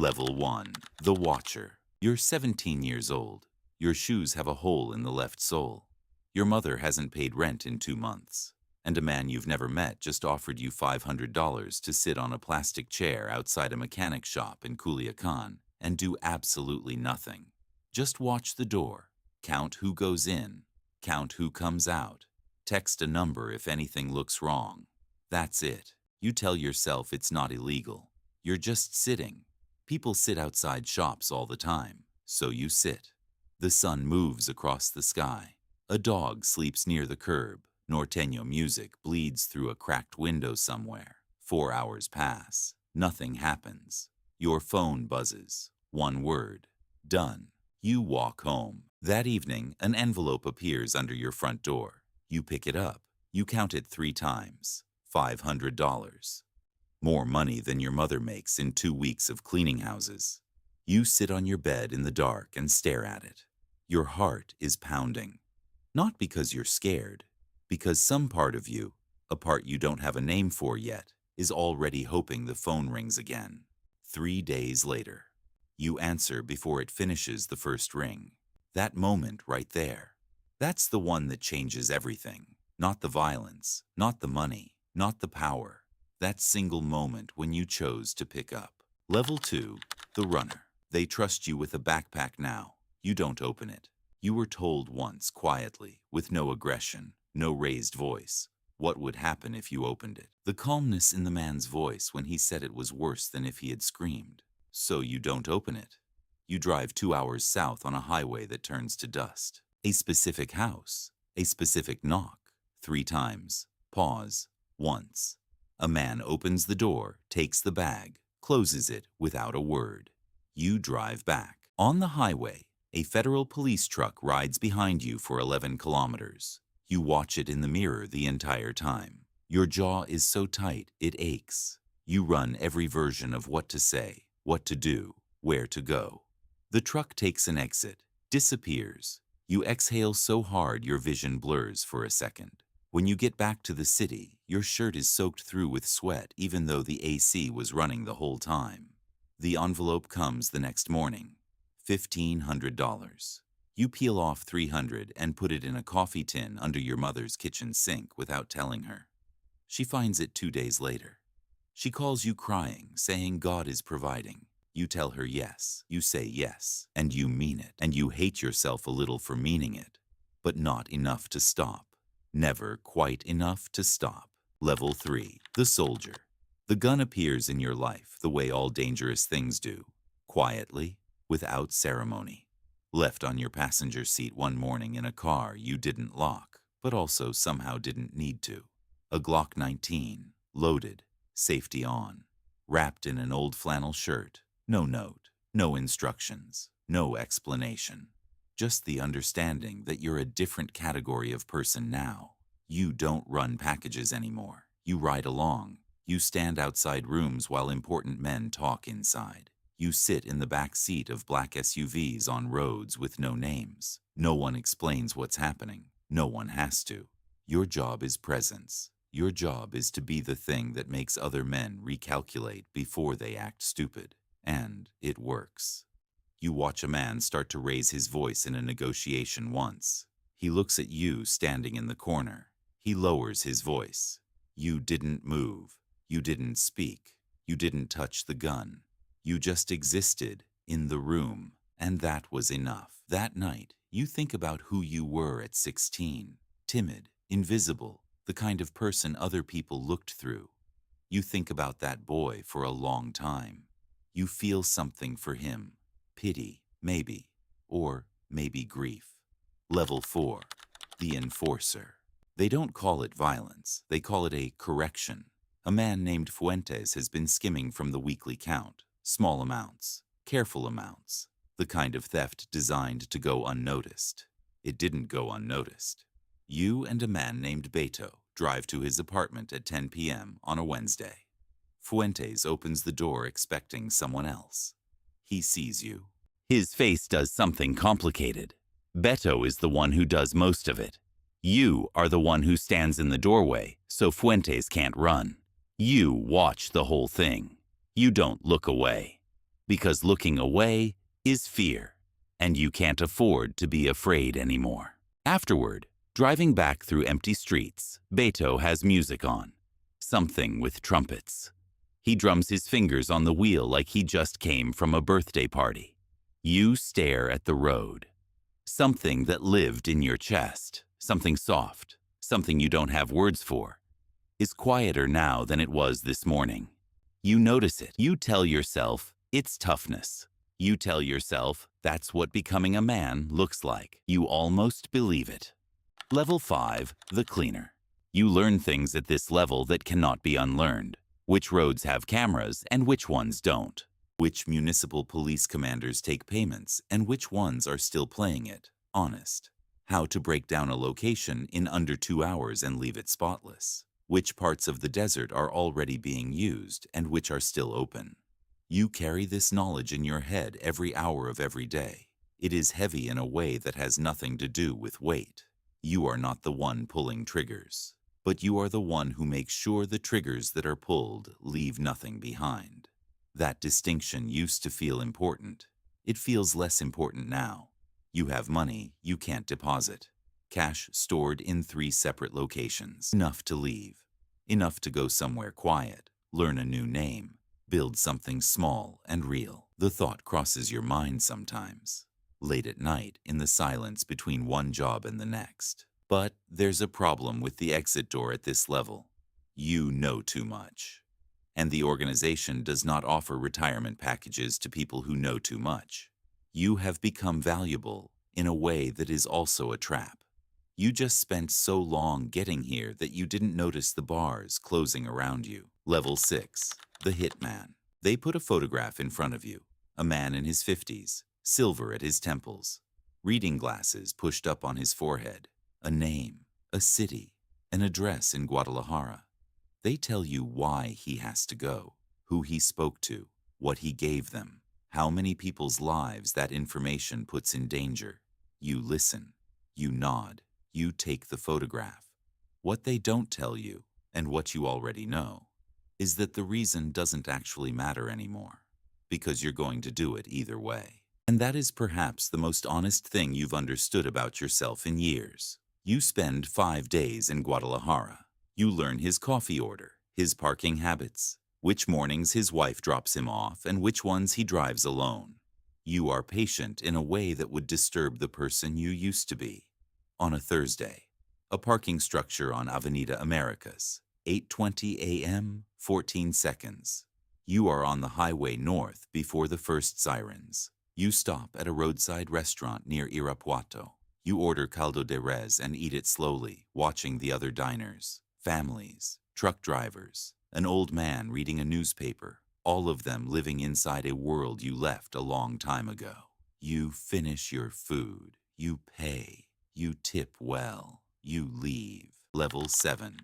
Level 1. The Watcher. You're 17 years old. Your shoes have a hole in the left sole. Your mother hasn't paid rent in 2 months. And a man you've never met just offered you $500 to sit on a plastic chair outside a mechanic shop in Culiacan and do absolutely nothing. Just watch the door, count who goes in, count who comes out, text a number if anything looks wrong. That's it. You tell yourself it's not illegal. You're just sitting. People sit outside shops all the time, so you sit. The sun moves across the sky. A dog sleeps near the curb. Norteño music bleeds through a cracked window somewhere. 4 hours pass. Nothing happens. Your phone buzzes. One word. Done. You walk home. That evening, an envelope appears under your front door. You pick it up. You count it 3 times. $500. More money than your mother makes in 2 weeks of cleaning houses. You sit on your bed in the dark and stare at it. Your heart is pounding. Not because you're scared, because some part of you, a part you don't have a name for yet, is already hoping the phone rings again. 3 days later. You answer before it finishes the first ring. That moment right there. That's the one that changes everything. Not the violence, not the money, not the power. That single moment when you chose to pick up. Level 2. The Runner. They trust you with a backpack now. You don't open it. You were told once quietly, with no aggression, no raised voice, what would happen if you opened it. The calmness in the man's voice when he said it was worse than if he had screamed. So you don't open it. You drive 2 hours south on a highway that turns to dust. A specific house. A specific knock. 3 times. Pause. Once. A man opens the door, takes the bag, closes it without a word. You drive back. On the highway, a federal police truck rides behind you for 11 kilometers. You watch it in the mirror the entire time. Your jaw is so tight it aches. You run every version of what to say, what to do, where to go. The truck takes an exit, disappears. You exhale so hard your vision blurs for a second. When you get back to the city, your shirt is soaked through with sweat even though the AC was running the whole time. The envelope comes the next morning. $1,500. You peel off $300 and put it in a coffee tin under your mother's kitchen sink without telling her. She finds it 2 days later. She calls you crying, saying God is providing. You tell her yes. You say yes, and you mean it, and you hate yourself a little for meaning it, but not enough to stop. Never quite enough to stop. Level 3. The Soldier. The gun appears in your life the way all dangerous things do. Quietly, without ceremony. Left on your passenger seat one morning in a car you didn't lock, but also somehow didn't need to. A Glock 19, loaded, safety on. Wrapped in an old flannel shirt. No note, no instructions, no explanation. Just the understanding that you're a different category of person now. You don't run packages anymore. You ride along. You stand outside rooms while important men talk inside. You sit in the back seat of black SUVs on roads with no names. No one explains what's happening. No one has to. Your job is presence. Your job is to be the thing that makes other men recalculate before they act stupid. And it works. You watch a man start to raise his voice in a negotiation once. He looks at you standing in the corner. He lowers his voice. You didn't move. You didn't speak. You didn't touch the gun. You just existed in the room, and that was enough. That night, you think about who you were at 16. Timid, invisible, the kind of person other people looked through. You think about that boy for a long time. You feel something for him. Pity, maybe, or maybe grief. Level 4. The Enforcer. They don't call it violence. They call it a correction. A man named Fuentes has been skimming from the weekly count. Small amounts, careful amounts. The kind of theft designed to go unnoticed. It didn't go unnoticed. You and a man named Beto drive to his apartment at 10 p.m. on a Wednesday. Fuentes opens the door expecting someone else. He sees you. His face does something complicated. Beto is the one who does most of it. You are the one who stands in the doorway, so Fuentes can't run. You watch the whole thing. You don't look away. because looking away is fear, and you can't afford to be afraid anymore. Afterward, driving back through empty streets, Beto has music on, something with trumpets. He drums his fingers on the wheel like he just came from a birthday party. You stare at the road. Something that lived in your chest, something soft, something you don't have words for, is quieter now than it was this morning. You notice it. You tell yourself it's toughness. You tell yourself that's what becoming a man looks like. You almost believe it. Level 5, the cleaner. You learn things at this level that cannot be unlearned. Which roads have cameras and which ones don't. Which municipal police commanders take payments and which ones are still playing it honest. How to break down a location in under 2 hours and leave it spotless. Which parts of the desert are already being used and which are still open. You carry this knowledge in your head every hour of every day. It is heavy in a way that has nothing to do with weight. You are not the one pulling triggers, but you are the one who makes sure the triggers that are pulled leave nothing behind. That distinction used to feel important. It feels less important now. You have money you can't deposit. Cash stored in 3 separate locations. Enough to leave. Enough to go somewhere quiet, learn a new name, build something small and real. The thought crosses your mind sometimes, late at night in the silence between one job and the next. But there's a problem with the exit door at this level. You know too much. And the organization does not offer retirement packages to people who know too much. You have become valuable in a way that is also a trap. You just spent so long getting here that you didn't notice the bars closing around you. Level 6, the hitman. They put a photograph in front of you. A man in his 50s, silver at his temples, reading glasses pushed up on his forehead, a name, a city, an address in Guadalajara. They tell you why he has to go, who he spoke to, what he gave them, how many people's lives that information puts in danger. You listen, you nod, you take the photograph. What they don't tell you, and what you already know, is that the reason doesn't actually matter anymore, because you're going to do it either way. And that is perhaps the most honest thing you've understood about yourself in years. You spend 5 days in Guadalajara. You learn his coffee order, his parking habits, which mornings his wife drops him off and which ones he drives alone. You are patient in a way that would disturb the person you used to be. On a Thursday, a parking structure on Avenida Americas, 8:20 a.m., 14 seconds. You are on the highway north before the first sirens. You stop at a roadside restaurant near Irapuato. You order caldo de res and eat it slowly, watching the other diners, families, truck drivers, an old man reading a newspaper, all of them living inside a world you left a long time ago. You finish your food, you pay, you tip well, you leave. Level 7,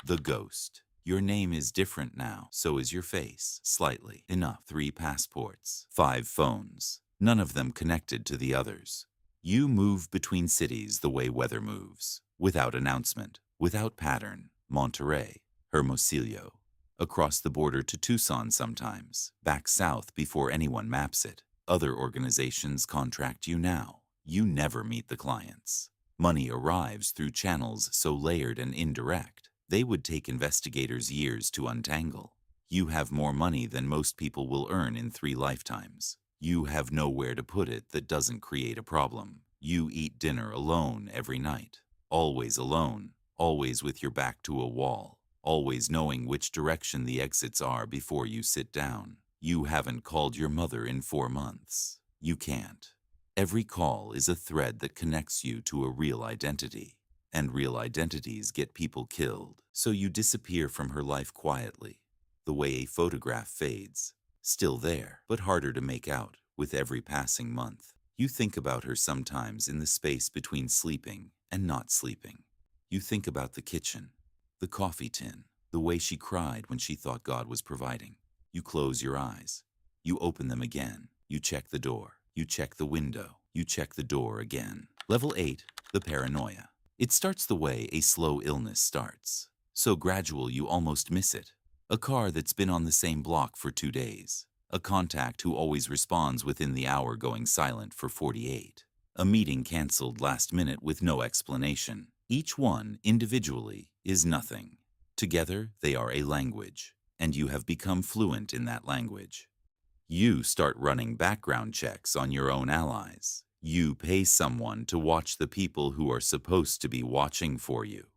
the ghost. Your name is different now, so is your face, slightly. Enough. 3 passports, 5 phones, none of them connected to the others. You move between cities the way weather moves, without announcement, without pattern. Monterrey, Hermosillo, across the border to Tucson sometimes, back south before anyone maps it. Other organizations contract you now. You never meet the clients. Money arrives through channels so layered and indirect, they would take investigators years to untangle. You have more money than most people will earn in 3 lifetimes. You have nowhere to put it that doesn't create a problem. You eat dinner alone every night, always alone, always with your back to a wall, always knowing which direction the exits are before you sit down. You haven't called your mother in 4 months. You can't. Every call is a thread that connects you to a real identity, and real identities get people killed. So you disappear from her life quietly, the way a photograph fades, still there, but harder to make out with every passing month. You think about her sometimes in the space between sleeping and not sleeping. You think about the kitchen, the coffee tin, the way she cried when she thought God was providing. You close your eyes. You open them again. You check the door. You check the window. You check the door again. Level 8, the paranoia. It starts the way a slow illness starts. So gradual you almost miss it. A car that's been on the same block for 2 days. A contact who always responds within the hour going silent for 48. A meeting canceled last minute with no explanation. Each one, individually, is nothing. Together, they are a language, and you have become fluent in that language. You start running background checks on your own allies. You pay someone to watch the people who are supposed to be watching for you.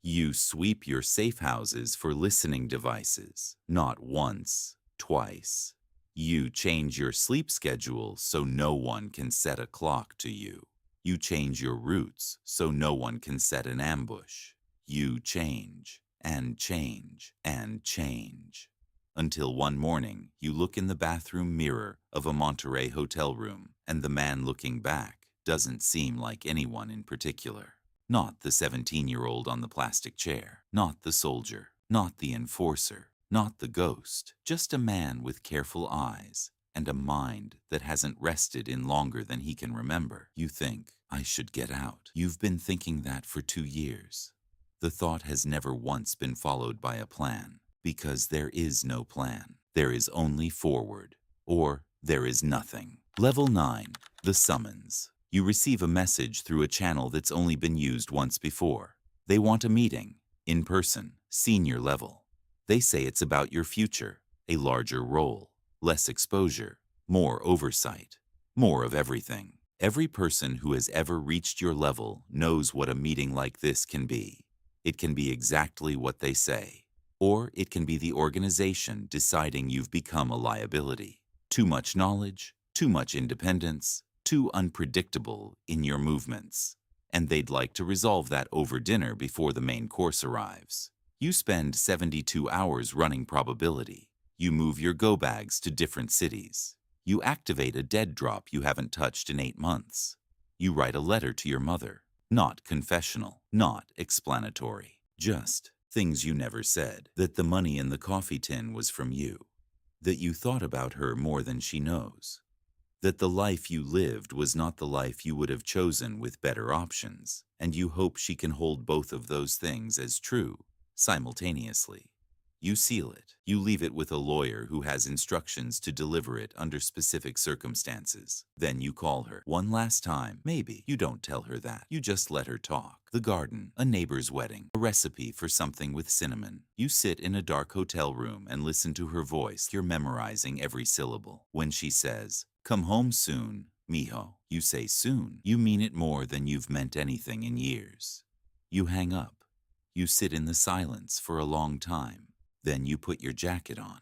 You sweep your safe houses for listening devices, not once, twice. You change your sleep schedule so no one can set a clock to you. You change your routes so no one can set an ambush. You change, and change, and change. Until one morning, you look in the bathroom mirror of a Monterey hotel room, and the man looking back doesn't seem like anyone in particular. Not the 17-year-old on the plastic chair, not the soldier, not the enforcer, not the ghost, just a man with careful eyes and a mind that hasn't rested in longer than he can remember. You think, I should get out. You've been thinking that for 2 years. The thought has never once been followed by a plan, because there is no plan. There is only forward, or there is nothing. Level 9, the summons. You receive a message through a channel that's only been used once before. They want a meeting, in person, senior level. They say it's about your future, a larger role, less exposure, more oversight, more of everything. Every person who has ever reached your level knows what a meeting like this can be. It can be exactly what they say, or it can be the organization deciding you've become a liability. Too much knowledge, too much independence, too unpredictable in your movements. And they'd like to resolve that over dinner before the main course arrives. You spend 72 hours running probability. You move your go bags to different cities. You activate a dead drop you haven't touched in 8 months. You write a letter to your mother. Not confessional, not explanatory. Just things you never said. That the money in the coffee tin was from you. That you thought about her more than she knows. That the life you lived was not the life you would have chosen with better options, and you hope she can hold both of those things as true, simultaneously. You seal it. You leave it with a lawyer who has instructions to deliver it under specific circumstances. Then you call her. One last time. Maybe you don't tell her that. You just let her talk. The garden, a neighbor's wedding, a recipe for something with cinnamon. You sit in a dark hotel room and listen to her voice. You're memorizing every syllable. When she says, "Come home soon, mijo," you say soon. You mean it more than you've meant anything in years. You hang up. You sit in the silence for a long time. Then you put your jacket on.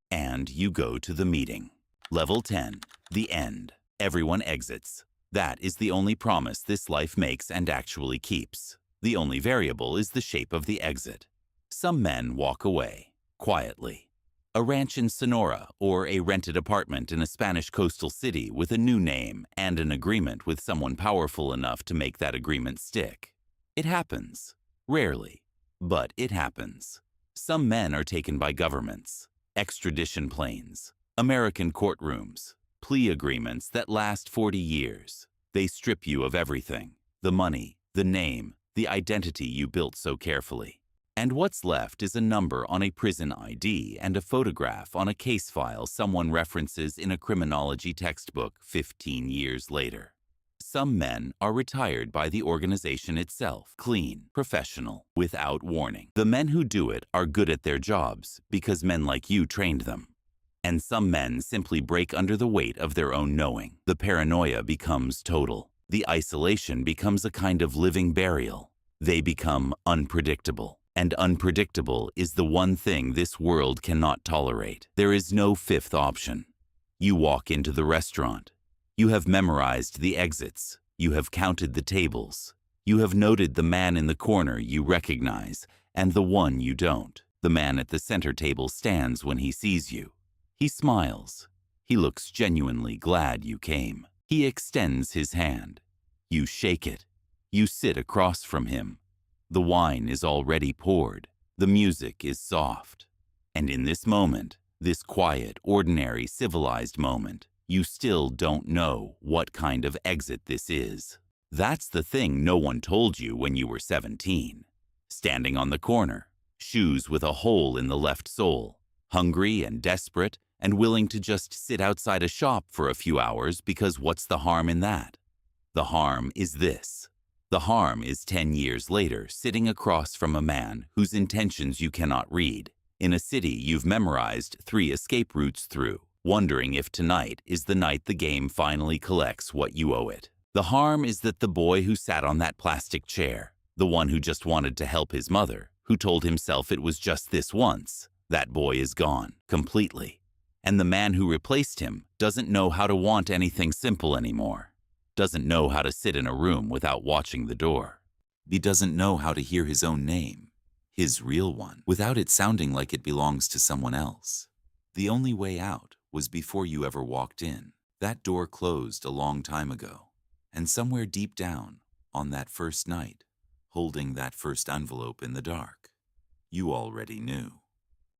And you go to the meeting. Level 10, the end. Everyone exits. That is the only promise this life makes and actually keeps. The only variable is the shape of the exit. Some men walk away, quietly. A ranch in Sonora or a rented apartment in a Spanish coastal city with a new name and an agreement with someone powerful enough to make that agreement stick. It happens. Rarely, but it happens. Some men are taken by governments, extradition planes, American courtrooms, plea agreements that last 40 years. They strip you of everything, the money, the name, the identity you built so carefully. And what's left is a number on a prison ID and a photograph on a case file someone references in a criminology textbook 15 years later. Some men are retired by the organization itself, clean, professional, without warning. The men who do it are good at their jobs because men like you trained them. And some men simply break under the weight of their own knowing. The paranoia becomes total. The isolation becomes a kind of living burial. They become unpredictable. And unpredictable is the one thing this world cannot tolerate. There is no fifth option. You walk into the restaurant. You have memorized the exits. You have counted the tables. You have noted the man in the corner you recognize and the one you don't. The man at the center table stands when he sees you. He smiles. He looks genuinely glad you came. He extends his hand. You shake it. You sit across from him. The wine is already poured. The music is soft. And in this moment, this quiet, ordinary, civilized moment, you still don't know what kind of exit this is. That's the thing no one told you when you were 17. Standing on the corner, shoes with a hole in the left sole, hungry and desperate and willing to just sit outside a shop for a few hours because what's the harm in that? The harm is this. The harm is 10 years later sitting across from a man whose intentions you cannot read, in a city you've memorized 3 escape routes through, wondering if tonight is the night the game finally collects what you owe it. The harm is that the boy who sat on that plastic chair, the one who just wanted to help his mother, who told himself it was just this once, that boy is gone, completely. And the man who replaced him doesn't know how to want anything simple anymore, doesn't know how to sit in a room without watching the door. He doesn't know how to hear his own name, his real one, without it sounding like it belongs to someone else. The only way out was before you ever walked in. That door closed a long time ago, and somewhere deep down, on that first night, holding that first envelope in the dark, you already knew.